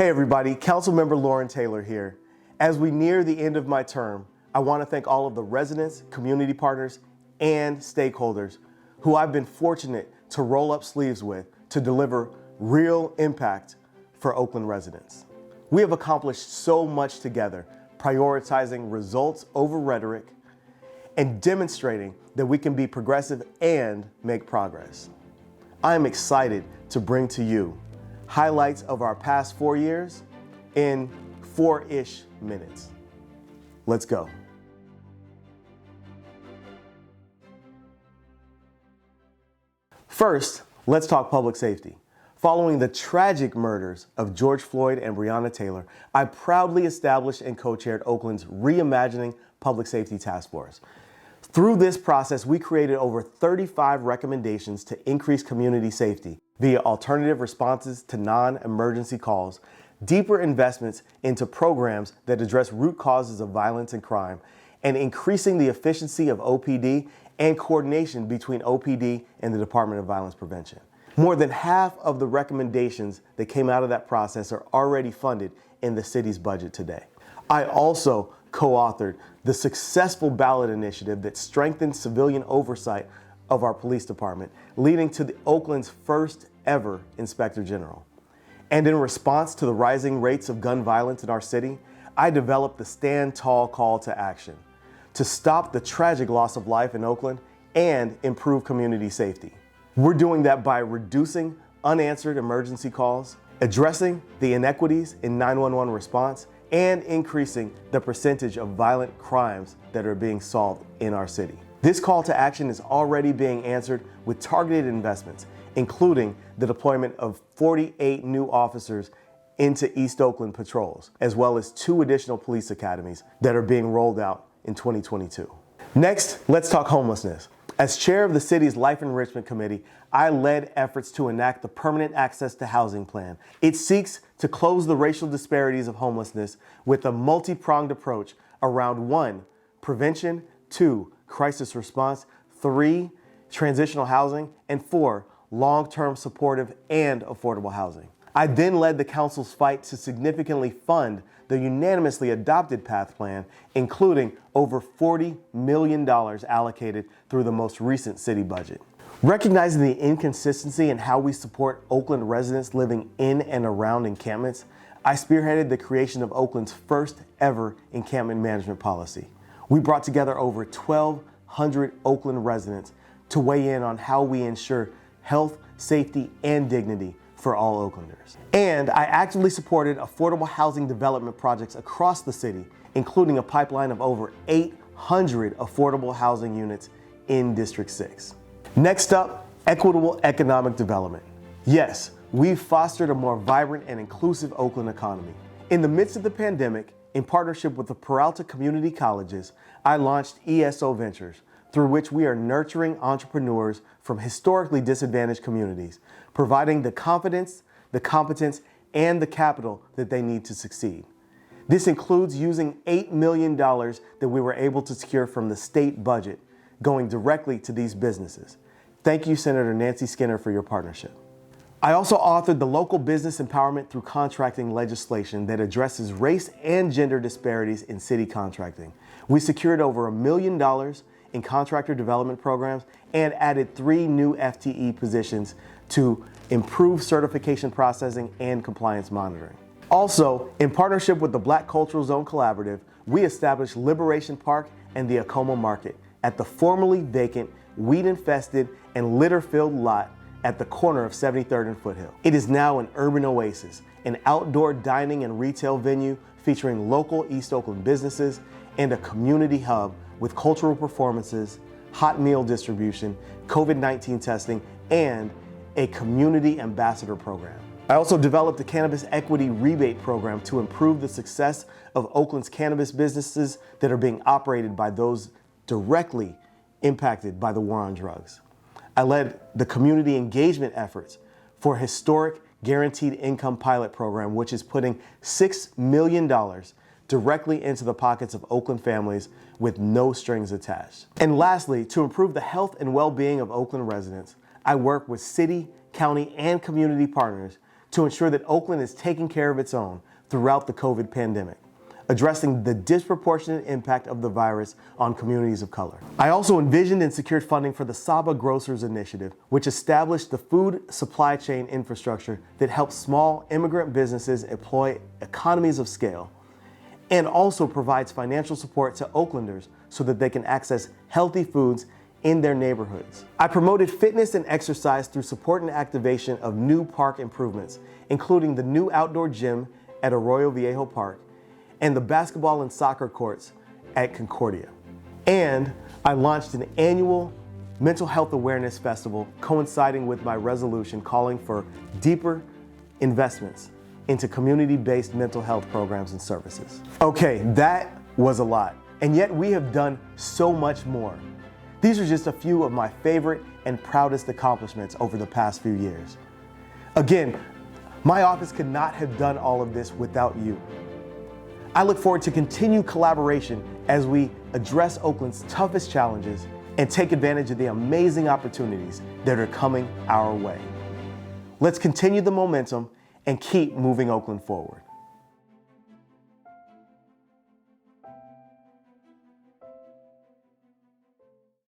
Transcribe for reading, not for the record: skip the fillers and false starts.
Hey everybody, Councilmember Lauren Taylor here. As we near the end of my term, I want to thank all of the residents, community partners, and stakeholders who I've been fortunate to roll up sleeves with to deliver real impact for Oakland residents. We have accomplished so much together, prioritizing results over rhetoric and demonstrating that we can be progressive and make progress. I am excited to bring to you highlights of our past 4 years in 4-ish minutes. Let's go. First, let's talk public safety. Following the tragic murders of George Floyd and Breonna Taylor, I proudly established and co-chaired Oakland's Reimagining Public Safety Task Force. Through this process, we created over 35 recommendations to increase community safety via alternative responses to non-emergency calls, deeper investments into programs that address root causes of violence and crime, and increasing the efficiency of OPD and coordination between OPD and the Department of Violence Prevention. More than half of the recommendations that came out of that process are already funded in the city's budget today. I also co-authored the successful ballot initiative that strengthened civilian oversight of our police department, leading to Oakland's first ever Inspector General. And in response to the rising rates of gun violence in our city, I developed the Stand Tall call to action to stop the tragic loss of life in Oakland and improve community safety. We're doing that by reducing unanswered emergency calls, addressing the inequities in 911 response, and increasing the percentage of violent crimes that are being solved in our city. This call to action is already being answered with targeted investments, including the deployment of 48 new officers into East Oakland patrols, as well as 2 additional police academies that are being rolled out in 2022. Next, let's talk homelessness. As chair of the city's Life Enrichment Committee, I led efforts to enact the Permanent Access to Housing Plan. It seeks to close the racial disparities of homelessness with a multi-pronged approach around 1, prevention, 2, crisis response, 3, transitional housing, and 4, long-term supportive and affordable housing. I then led the council's fight to significantly fund the unanimously adopted PATH plan, including over $40 million allocated through the most recent city budget. Recognizing the inconsistency in how we support Oakland residents living in and around encampments, I spearheaded the creation of Oakland's first ever encampment management policy. We brought together over 1,200 Oakland residents to weigh in on how we ensure health, safety, and dignity for all Oaklanders. And I actively supported affordable housing development projects across the city, including a pipeline of over 800 affordable housing units in District 6. Next up, equitable economic development. Yes, we've fostered a more vibrant and inclusive Oakland economy. In the midst of the pandemic, in partnership with the Peralta Community Colleges, I launched ESO Ventures, through which we are nurturing entrepreneurs from historically disadvantaged communities, providing the confidence, the competence, and the capital that they need to succeed. This includes using $8 million that we were able to secure from the state budget, going directly to these businesses. Thank you, Senator Nancy Skinner, for your partnership. I also authored the local business empowerment through contracting legislation that addresses race and gender disparities in city contracting. We secured over $1 million in contractor development programs and added 3 new FTE positions to improve certification processing and compliance monitoring. Also, in partnership with the Black Cultural Zone Collaborative, we established Liberation Park and the Acoma Market at the formerly vacant, weed-infested, and litter-filled lot at the corner of 73rd and Foothill. It is now an urban oasis, an outdoor dining and retail venue featuring local East Oakland businesses and a community hub with cultural performances, hot meal distribution, COVID-19 testing, and a community ambassador program. I also developed a cannabis equity rebate program to improve the success of Oakland's cannabis businesses that are being operated by those directly impacted by the war on drugs. I led the community engagement efforts for a historic guaranteed income pilot program, which is putting $6 million directly into the pockets of Oakland families with no strings attached. And lastly, to improve the health and well-being of Oakland residents, I work with city, county, and community partners to ensure that Oakland is taking care of its own throughout the COVID pandemic, addressing the disproportionate impact of the virus on communities of color. I also envisioned and secured funding for the Saba Grocers Initiative, which established the food supply chain infrastructure that helps small immigrant businesses employ economies of scale, and also provides financial support to Oaklanders so that they can access healthy foods in their neighborhoods. I promoted fitness and exercise through support and activation of new park improvements, including the new outdoor gym at Arroyo Viejo Park and the basketball and soccer courts at Concordia. And I launched an annual mental health awareness festival coinciding with my resolution calling for deeper investments into community-based mental health programs and services. Okay, that was a lot, and yet we have done so much more. These are just a few of my favorite and proudest accomplishments over the past few years. Again, my office could not have done all of this without you. I look forward to continued collaboration as we address Oakland's toughest challenges and take advantage of the amazing opportunities that are coming our way. Let's continue the momentum and keep moving Oakland forward.